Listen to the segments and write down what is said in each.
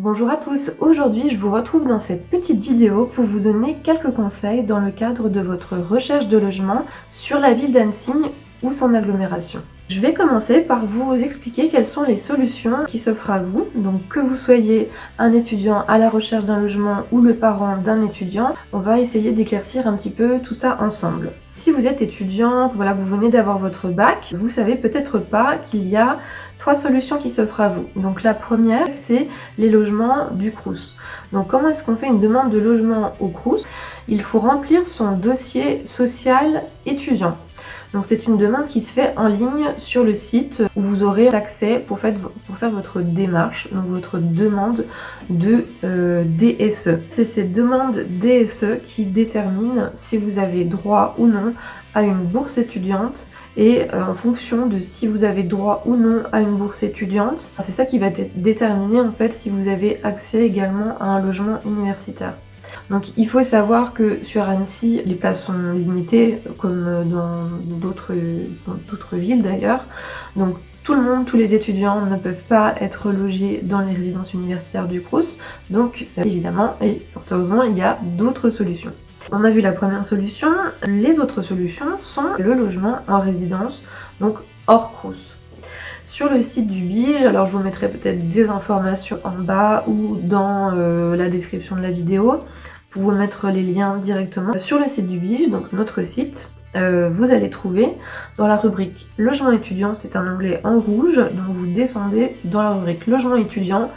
Bonjour à tous, aujourd'hui je vous retrouve dans cette petite vidéo pour vous donner quelques conseils dans le cadre de votre recherche de logement sur la ville d'Annecy ou son agglomération. Je vais commencer par vous expliquer quelles sont les solutions qui s'offrent à vous. Donc que vous soyez un étudiant à la recherche d'un logement ou le parent d'un étudiant, on va essayer d'éclaircir un petit peu tout ça ensemble. Si vous êtes étudiant, que vous venez d'avoir votre bac, vous savez peut-être pas qu'il y a 3 solutions qui s'offrent à vous. Donc la première, c'est les logements du Crous. Donc comment est-ce qu'on fait une demande de logement au Crous? Il faut remplir son dossier social étudiant. Donc c'est une demande qui se fait en ligne sur le site où vous aurez accès pour faire votre démarche, donc votre demande de DSE. C'est cette demande DSE qui détermine si vous avez droit ou non à une bourse étudiante et en fonction de si vous avez droit ou non à une bourse étudiante, c'est ça qui va déterminer en fait si vous avez accès également à un logement universitaire. Donc il faut savoir que sur Annecy, les places sont limitées, comme dans d'autres villes d'ailleurs. Donc tout le monde, tous les étudiants ne peuvent pas être logés dans les résidences universitaires du Crous. Donc évidemment, et fort heureusement, il y a d'autres solutions. On a vu la première solution. Les autres solutions sont le logement en résidence, donc hors Crous. Sur le site du BIJ, alors je vous mettrai peut-être des informations en bas ou dans la description de la vidéo pour vous mettre les liens directement. Sur le site du BIJ, donc notre site, vous allez trouver dans la rubrique logement étudiant, c'est un onglet en rouge, donc vous descendez dans la rubrique logement étudiant,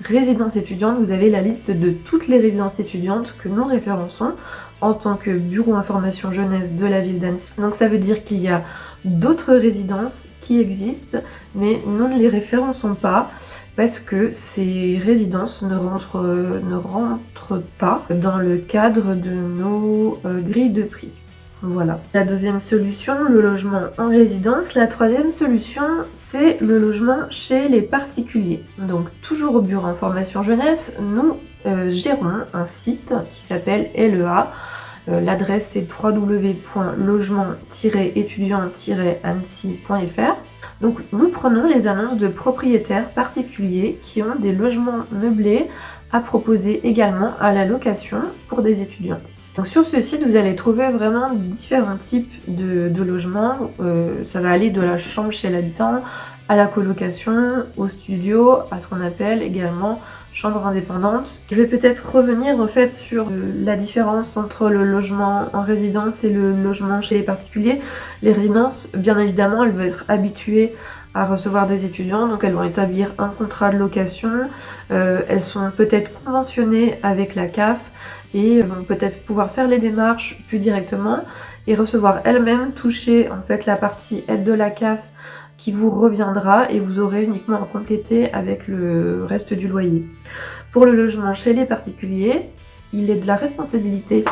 résidence étudiante, vous avez la liste de toutes les résidences étudiantes que nous référençons en tant que bureau information jeunesse de la ville d'Annecy. Donc ça veut dire qu'il y a d'autres résidences qui existent, mais nous ne les référençons pas parce que ces résidences ne rentrent pas dans le cadre de nos grilles de prix. Voilà. La deuxième solution, le logement en résidence. La troisième solution, c'est le logement chez les particuliers. Donc toujours au bureau information jeunesse, nous gérons un site qui s'appelle LEA. L'adresse c'est www.logement-étudiant-annecy.fr. Donc nous prenons les annonces de propriétaires particuliers qui ont des logements meublés à proposer également à la location pour des étudiants. Donc sur ce site, vous allez trouver vraiment différents types de logements. Ça va aller de la chambre chez l'habitant à la colocation, au studio, à ce qu'on appelle également chambre indépendante. Je vais peut-être revenir en fait sur la différence entre le logement en résidence et le logement chez les particuliers. Les résidences, bien évidemment, elles vont être habituées à recevoir des étudiants, donc elles vont établir un contrat de location, elles sont peut-être conventionnées avec la CAF et vont peut-être pouvoir faire les démarches plus directement et recevoir elles-mêmes, toucher en fait la partie aide de la CAF qui vous reviendra et vous aurez uniquement à compléter avec le reste du loyer. Pour le logement chez les particuliers, il est de la responsabilité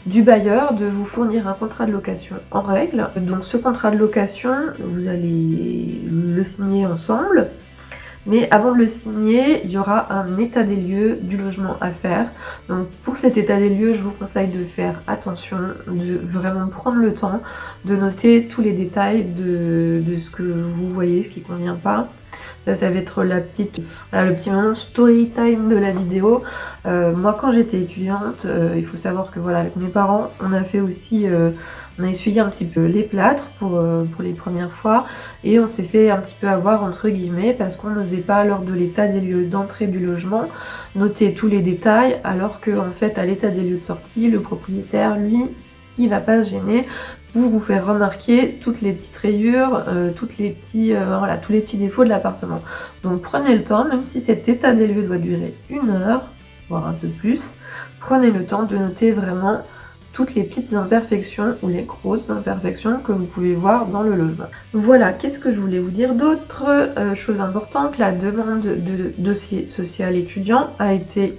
du bailleur de vous fournir un contrat de location en règle. Donc ce contrat de location, vous allez le signer ensemble. Mais avant de le signer, il y aura un état des lieux du logement à faire. Donc pour cet état des lieux, je vous conseille de faire attention, de vraiment prendre le temps, de noter tous les détails de ce que vous voyez, ce qui ne convient pas. Ça va être le petit moment story time de la vidéo. Moi quand j'étais étudiante, il faut savoir que voilà, avec mes parents, on a fait aussi... on a essuyé un petit peu les plâtres pour les premières fois et on s'est fait un petit peu avoir entre guillemets parce qu'on n'osait pas lors de l'état des lieux d'entrée du logement noter tous les détails alors que en fait à l'état des lieux de sortie, le propriétaire lui il va pas se gêner pour vous faire remarquer toutes les petites rayures, tous les petits défauts de l'appartement. Donc prenez le temps, même si cet état des lieux doit durer 1 heure, voire un peu plus, prenez le temps de noter vraiment toutes les petites imperfections ou les grosses imperfections que vous pouvez voir dans le logement. Voilà, qu'est-ce que je voulais vous dire d'autre? Chose importante, la demande de dossier social étudiant a été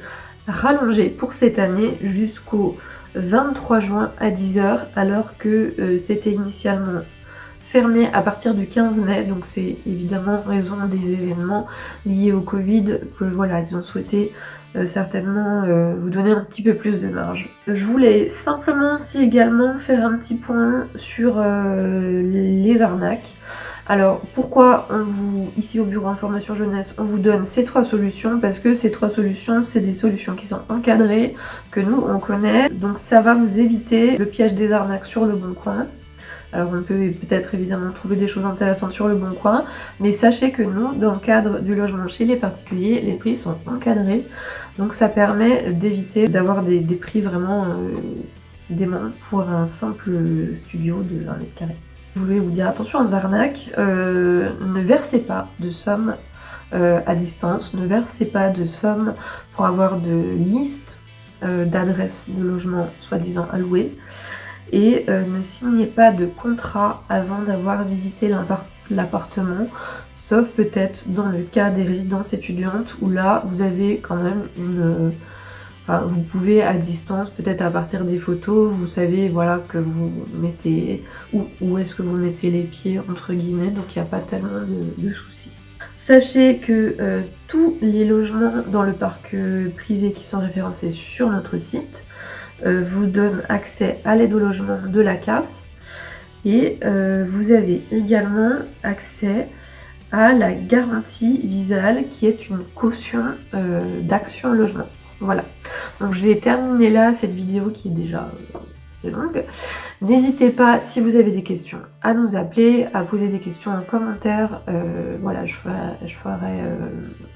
rallongée pour cette année jusqu'au 23 juin à 10h alors que c'était initialement fermé à partir du 15 mai, donc c'est évidemment en raison des événements liés au Covid que voilà, ils ont souhaité certainement vous donner un petit peu plus de marge. Je voulais simplement aussi également faire un petit point sur les arnaques. Alors pourquoi ici au bureau Information Jeunesse, on vous donne ces 3 solutions? Parce que ces 3 solutions, c'est des solutions qui sont encadrées, que nous on connaît, donc ça va vous éviter le piège des arnaques sur Le Bon Coin. Alors on peut peut-être évidemment trouver des choses intéressantes sur Le Bon Coin, mais sachez que nous, dans le cadre du logement chez les particuliers, les prix sont encadrés, donc ça permet d'éviter d'avoir des prix vraiment déments pour un simple studio de 1 mètre carré. Je voulais vous dire attention aux arnaques, ne versez pas de sommes à distance, ne versez pas de sommes pour avoir de listes d'adresses de logements soi-disant à louer. Et ne signez pas de contrat avant d'avoir visité l'appartement, sauf peut-être dans le cas des résidences étudiantes où là vous avez quand même enfin, vous pouvez à distance, peut-être à partir des photos, vous savez voilà que vous mettez où est-ce que vous mettez les pieds entre guillemets, donc il n'y a pas tellement de soucis. Sachez que tous les logements dans le parc privé qui sont référencés sur notre site vous donne accès à l'aide au logement de la CAF et vous avez également accès à la garantie Visale qui est une caution d'Action Logement. Voilà, donc je vais terminer là cette vidéo qui est déjà assez longue. N'hésitez pas, si vous avez des questions, à nous appeler, à poser des questions en commentaire. Voilà,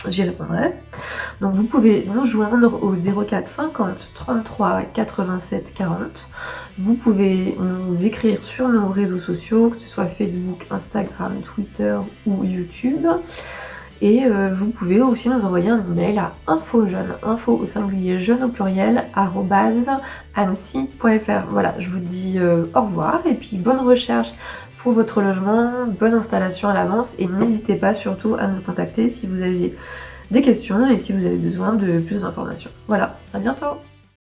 j'y répondrai. Donc vous pouvez nous joindre au 04 50 33 87 40. Vous pouvez nous écrire sur nos réseaux sociaux, que ce soit Facebook, Instagram, Twitter ou YouTube. Et vous pouvez aussi nous envoyer un email à infojeune, info au singulier jeune au pluriel, @annecy.fr. Voilà, je vous dis au revoir et puis bonne recherche pour votre logement, bonne installation à l'avance et n'hésitez pas surtout à nous contacter si vous avez des questions et si vous avez besoin de plus d'informations. Voilà, à bientôt!